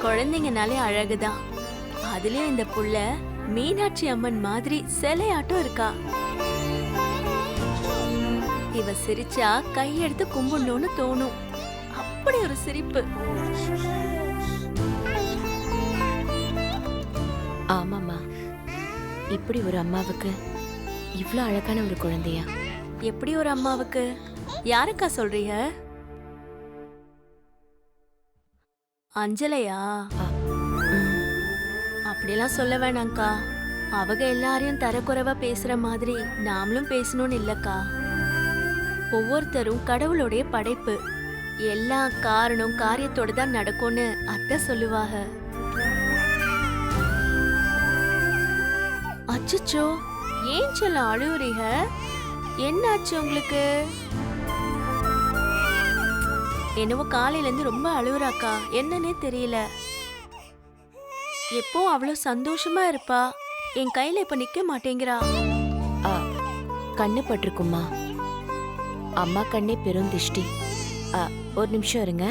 குழந்தைங்கனாலே அழகுதான். அதுலயும் இந்த புள்ள மீனாட்சி அம்மன் மாதிரி சிலையாட்டம் இருக்கா. இவ சிரிச்சா கையெடுத்து கும்பிடணும்னு தோணும். அப்படி ஒரு சிரிப்பு. ஆமாமா, இப்படி ஒரு அம்மாவுக்கு இவ்ளோ அழகான ஒரு குழந்தையா? எப்படி ஒரு அம்மாவுக்கு? யாருக்கா சொல்றீங்க? அஞ்சலையா? அப்படிலாம் சொல்ல வேணாங்க்கா. அவங்க எல்லாரையும் தரக்குறைவா பேசுற மாதிரி நாமளும் பேசணும்னு இல்லக்கா. ஒவ்வொருத்தரும் கடவுளுடைய படைப்பு. எல்லா காரணம் காரியத்தோட தான் நடக்கும்னு அத்தை சொல்லுவாங்க. அச்சச்சோ, ஏன் செல்லம் அழுவுறீங்க? என்னாச்சு உங்களுக்கு? என்னவோ காலையில இருந்து ரொம்ப அழுவுறாக்கா. என்னன்னே தெரியல. எப்போ அவ்வளவு சந்தோஷமா இருப்பா, என் கையில இப்ப நிக்க மாட்டேங்கிறா. கண்ணு பட்டிருக்குமா? அம்மா கண்ணே பெரும் திஷ்டி. ஒரு நிமிஷம் இருங்க.